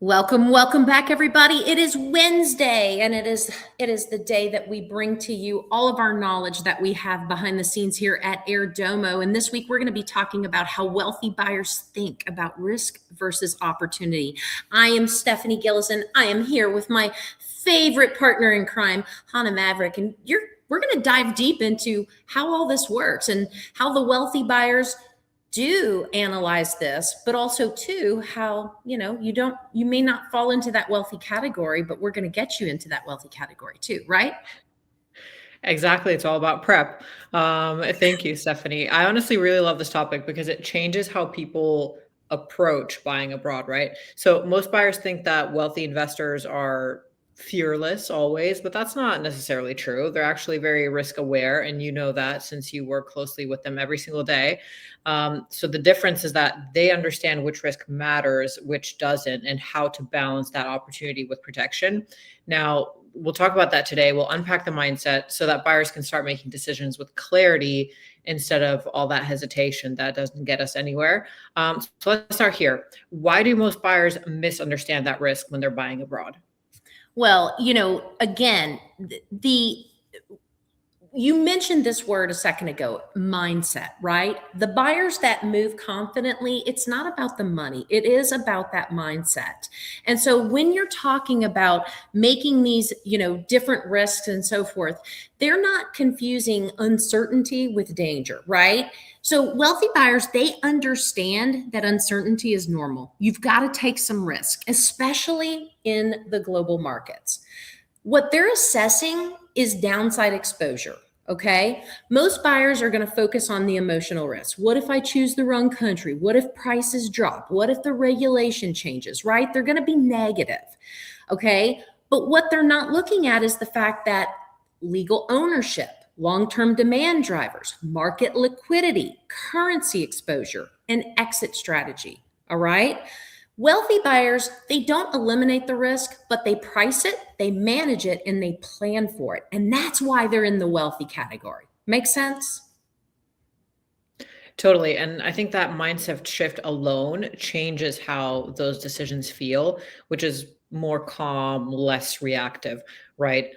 Welcome back, everybody. It is Wednesday, and it is the day that we bring to you all of our knowledge that we have behind the scenes here at Airdomo. And this week, we're going to be talking about how wealthy buyers think about risk versus opportunity. I am Stephanie Gilezan. I am here with my favorite partner in crime, Hannah Maverick, and we're going to dive deep into how all this works and how the wealthy buyers do analyze this, but also too how you may not fall into that wealthy category, but we're going to get you into that wealthy category too, right? Exactly. It's all about prep. Thank you, Stephanie. I honestly really love this topic because it changes how people approach buying abroad, right? So most buyers think that wealthy investors are fearless always, but that's not necessarily true. They're actually very risk aware, and you know that since you work closely with them every single day. So the difference is that they understand which risk matters, which doesn't, and how to balance that opportunity with protection. Now, we'll talk about that today. We'll unpack the mindset so that buyers can start making decisions with clarity instead of all that hesitation that doesn't get us anywhere. So let's start here. Why do most buyers misunderstand that risk when they're buying abroad? Well, again, the you mentioned this word a second ago, mindset, right? The buyers that move confidently, it's not about the money. It is about that mindset. And so when you're talking about making these, different risks and so forth, they're not confusing uncertainty with danger, right? So wealthy buyers, they understand that uncertainty is normal. You've got to take some risk, especially in the global markets. What they're assessing is downside exposure. Okay. Most buyers are going to focus on the emotional risk. What if I choose the wrong country? What if prices drop? What if the regulation changes, right? They're going to be negative. Okay. But what they're not looking at is the fact that legal ownership, long-term demand drivers, market liquidity, currency exposure, and exit strategy. All right. Wealthy buyers, they don't eliminate the risk, but they price it, they manage it, and they plan for it. And that's why they're in the wealthy category. Make sense? Totally. And I think that mindset shift alone changes how those decisions feel, which is more calm, less reactive, right?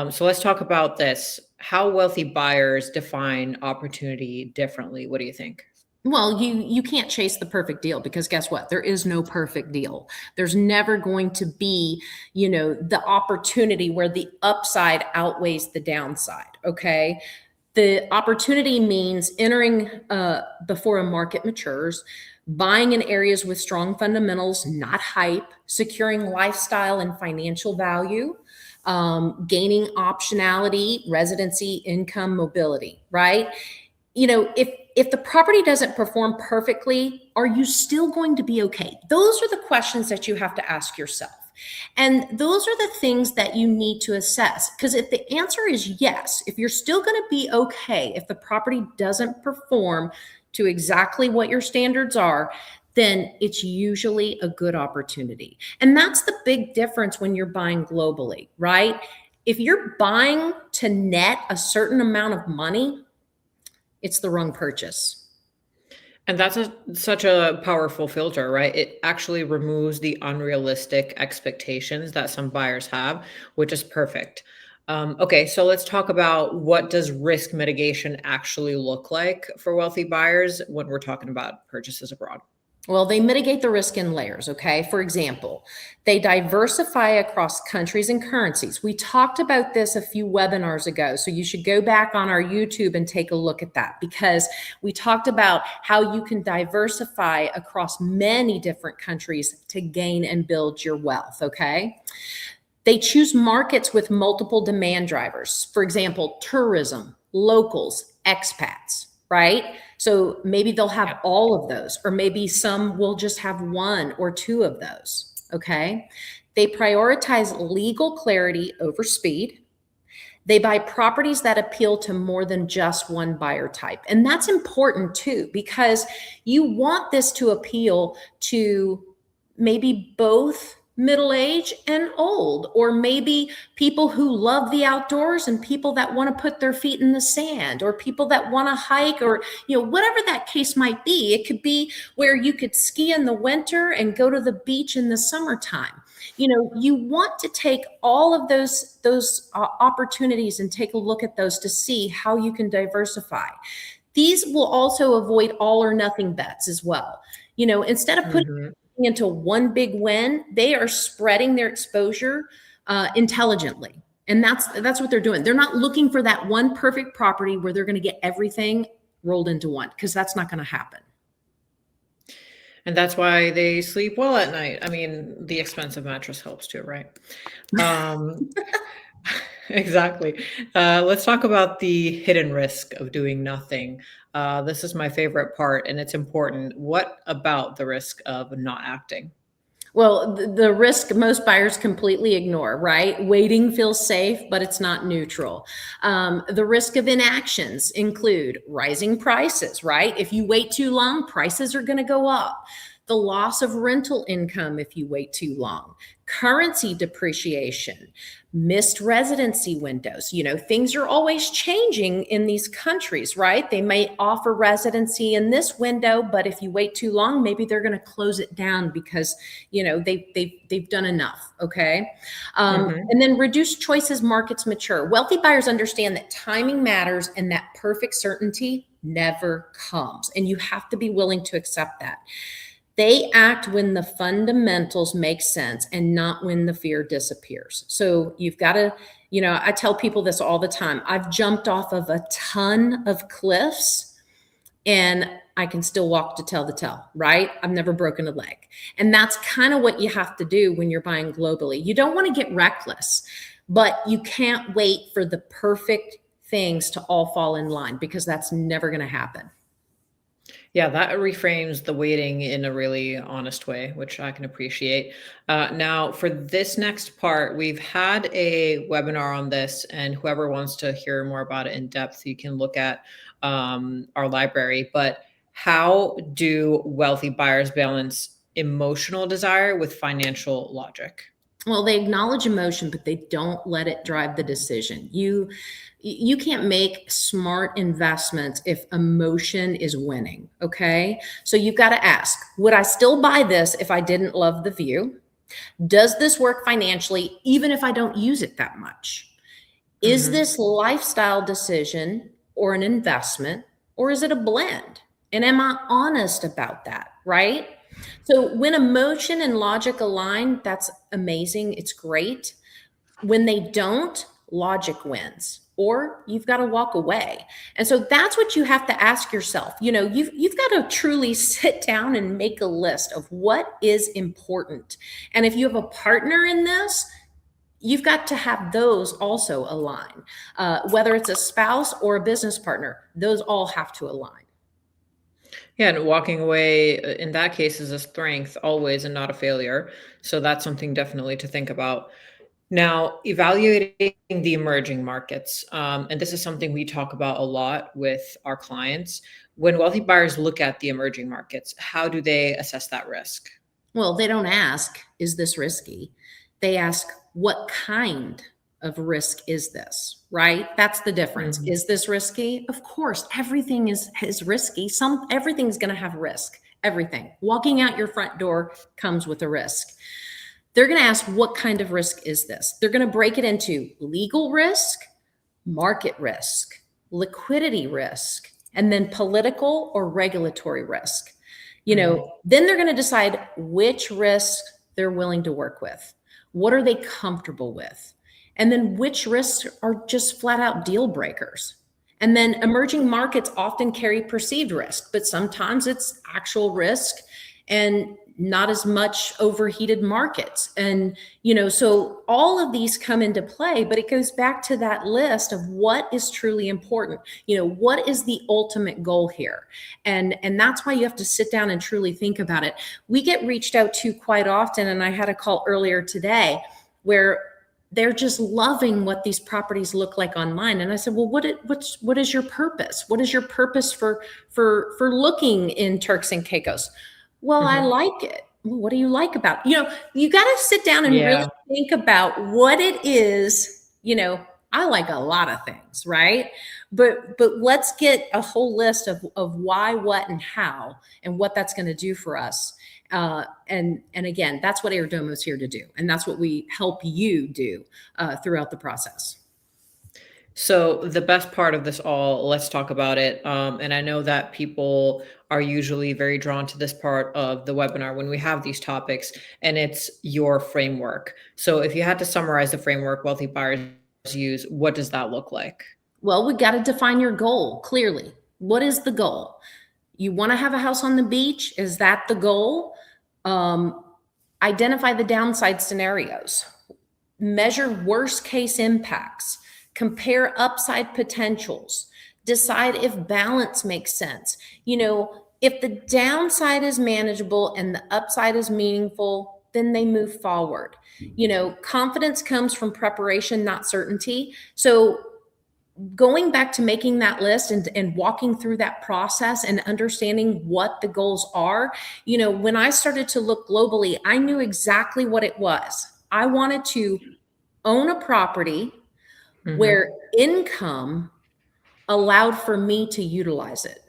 So let's talk about this. How wealthy buyers define opportunity differently. What do you think? Well, you can't chase the perfect deal because guess what? There is no perfect deal. There's never going to be, the opportunity where the upside outweighs the downside, okay? The opportunity means entering before a market matures, buying in areas with strong fundamentals, not hype, securing lifestyle and financial value, gaining optionality, residency, income, mobility, right? If the property doesn't perform perfectly, are you still going to be okay? Those are the questions that you have to ask yourself. And those are the things that you need to assess. Because if the answer is yes, if you're still going to be okay, if the property doesn't perform to exactly what your standards are, then it's usually a good opportunity. And that's the big difference when you're buying globally, right? If you're buying to net a certain amount of money, it's the wrong purchase. And that's such a powerful filter, right? It actually removes the unrealistic expectations that some buyers have, which is perfect. Okay, so let's talk about what does risk mitigation actually look like for wealthy buyers when we're talking about purchases abroad. Well, they mitigate the risk in layers, okay? For example, they diversify across countries and currencies. We talked about this a few webinars ago, so you should go back on our YouTube and take a look at that because we talked about how you can diversify across many different countries to gain and build your wealth, okay? They choose markets with multiple demand drivers. For example, tourism, locals, expats, right? So maybe they'll have all of those, or maybe some will just have one or two of those. Okay. They prioritize legal clarity over speed. They buy properties that appeal to more than just one buyer type. And that's important too, because you want this to appeal to maybe both middle age and old, or maybe people who love the outdoors and people that want to put their feet in the sand, or people that want to hike, or whatever that case might be. It could be where you could ski in the winter and go to the beach in the summertime. You want to take all of those opportunities and take a look at those to see how you can diversify. These will also avoid all or nothing bets as well. Instead of putting Mhm. into one big win, they are spreading their exposure intelligently. And that's what they're doing. They're not looking for that one perfect property where they're going to get everything rolled into one, because that's not going to happen. And that's why they sleep well at night. I mean, the expensive mattress helps too, right? Um, exactly. Let's talk about the hidden risk of doing nothing. This is my favorite part, and it's important. What about the risk of not acting? Well, the risk most buyers completely ignore, right? Waiting feels safe, but it's not neutral. The risk of inactions include rising prices, right? If you wait too long, prices are going to go up. The loss of rental income if you wait too long, currency depreciation, missed residency windows. Things are always changing in these countries, right? They may offer residency in this window, but if you wait too long, maybe they're going to close it down because they've done enough. Okay. Mhm. And then reduced choices, markets mature. Wealthy buyers understand that timing matters and that perfect certainty never comes, and you have to be willing to accept that. They act when the fundamentals make sense and not when the fear disappears. So you've got to, I tell people this all the time. I've jumped off of a ton of cliffs and I can still walk to tell the tale, right? I've never broken a leg. And that's kind of what you have to do when you're buying globally. You don't want to get reckless, but you can't wait for the perfect things to all fall in line, because that's never going to happen. Yeah, that reframes the waiting in a really honest way, which I can appreciate. Now, for this next part, we've had a webinar on this, and whoever wants to hear more about it in depth, you can look at our library. But how do wealthy buyers balance emotional desire with financial logic? Well, they acknowledge emotion, but they don't let it drive the decision. You can't make smart investments if emotion is winning. Okay. So you've got to ask, would I still buy this if I didn't love the view? Does this work financially, even if I don't use it that much? Is Hmm. this lifestyle decision or an investment, or is it a blend? And am I honest about that? Right. So when emotion and logic align, that's amazing. It's great. When they don't, logic wins, or you've got to walk away. And so that's what you have to ask yourself. You've got to truly sit down and make a list of what is important. And if you have a partner in this, you've got to have those also align. Whether it's a spouse or a business partner, those all have to align. Yeah, and walking away in that case is a strength always and not a failure. So that's something definitely to think about. Now, evaluating the emerging markets, and this is something we talk about a lot with our clients. When wealthy buyers look at the emerging markets, how do they assess that risk? Well, they don't ask, is this risky? They ask, what kind of risk is this? Right? That's the difference. Mhm. Is this risky? Of course, everything is risky. Everything's going to have risk. Everything. Walking out your front door comes with a risk. They're going to ask, what kind of risk is this? They're going to break it into legal risk, market risk, liquidity risk, and then political or regulatory risk. Mhm. Then they're going to decide which risk they're willing to work with. What are they comfortable with? And then which risks are just flat out deal breakers. And then emerging markets often carry perceived risk, but sometimes it's actual risk and not as much overheated markets. And, so all of these come into play, but it goes back to that list of what is truly important. What is the ultimate goal here? And that's why you have to sit down and truly think about it. We get reached out to quite often, and I had a call earlier today where they're just loving what these properties look like online. And I said, well, what is your purpose? What is your purpose for looking in Turks and Caicos? Well, I Mhm. like it. what do you like about, you got to sit down and really Yeah. think about what it is. I like a lot of things, right? But let's get a whole list of why, what, and how, and what that's going to do for us. And again, that's what Airdomo is here to do, and that's what we help you do throughout the process. So the best part of this all, let's talk about it. And I know that people are usually very drawn to this part of the webinar when we have these topics, and it's your framework. So if you had to summarize the framework wealthy buyers use, what does that look like? Well, we got to define your goal clearly. What is the goal? You want to have a house on the beach? Is that the goal? Um, Identify the downside scenarios, measure worst case impacts, compare upside potentials, decide if balance makes sense. If the downside is manageable and the upside is meaningful, then they move forward. Confidence comes from preparation, not certainty. So going back to making that list and walking through that process and understanding what the goals are, when I started to look globally, I knew exactly what it was. I wanted to own a property where Mhm. income allowed for me to utilize it,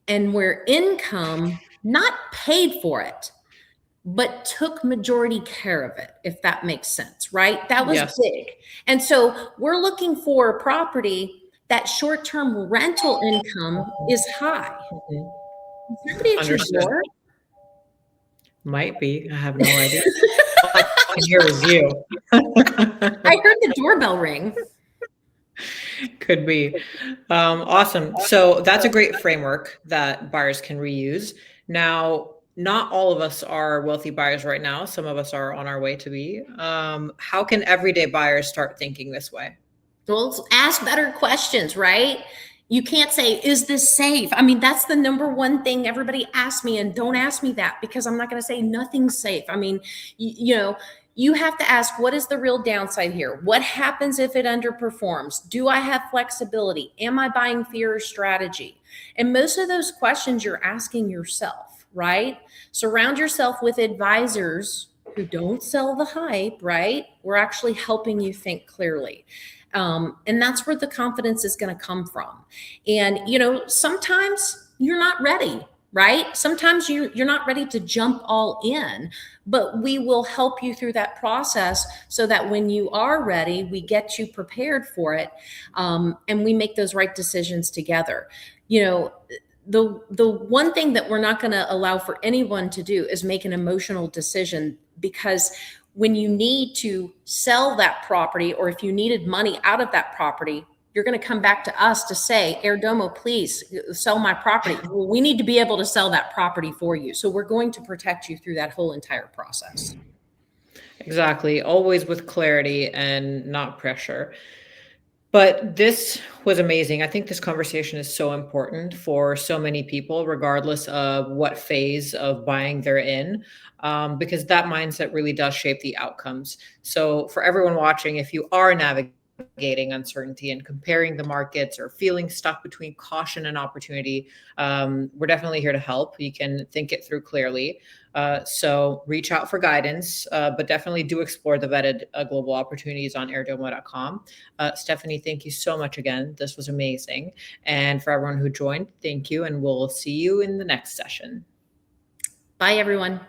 and where income not paid for it, but took majority care of it, if that makes sense, right? That was Yes. big. And so we're looking for a property that short-term rental income is high. Mhm. Is somebody at your Understood. door? Might be. I have no idea. All I can hear is you. I heard the doorbell ring. Could be. Awesome. So that's a great framework that buyers can reuse. Now, not all of us are wealthy buyers right now. Some of us are on our way to be. How can everyday buyers start thinking this way? Well, ask better questions, right? You can't say, is this safe? I mean, that's the number one thing everybody asks me, and don't ask me that because I'm not going to say nothing's safe. I mean, you have to ask, what is the real downside here? What happens if it underperforms? Do I have flexibility? Am I buying fear or strategy? And most of those questions you're asking yourself, right? Surround yourself with advisors who don't sell the hype, right? We're actually helping you think clearly. And that's where the confidence is going to come from. And, sometimes you're not ready, right? Sometimes you're not ready to jump all in, but we will help you through that process so that when you are ready, we get you prepared for it, and we make those right decisions together. You know, the one thing that we're not going to allow for anyone to do is make an emotional decision, because when you need to sell that property, or if you needed money out of that property, you're going to come back to us to say, Airdomo, please sell my property. Well, we need to be able to sell that property for you. So we're going to protect you through that whole entire process. Exactly. Always with clarity and not pressure. But this was amazing. I think this conversation is so important for so many people, regardless of what phase of buying they're in, because that mindset really does shape the outcomes. So, for everyone watching, if you are navigating uncertainty and comparing the markets or feeling stuck between caution and opportunity, we're definitely here to help. You can think it through clearly. So reach out for guidance, but definitely do explore the vetted global opportunities on airdomo.com. Stephanie, thank you so much again. This was amazing. And for everyone who joined, thank you. And we'll see you in the next session. Bye, everyone.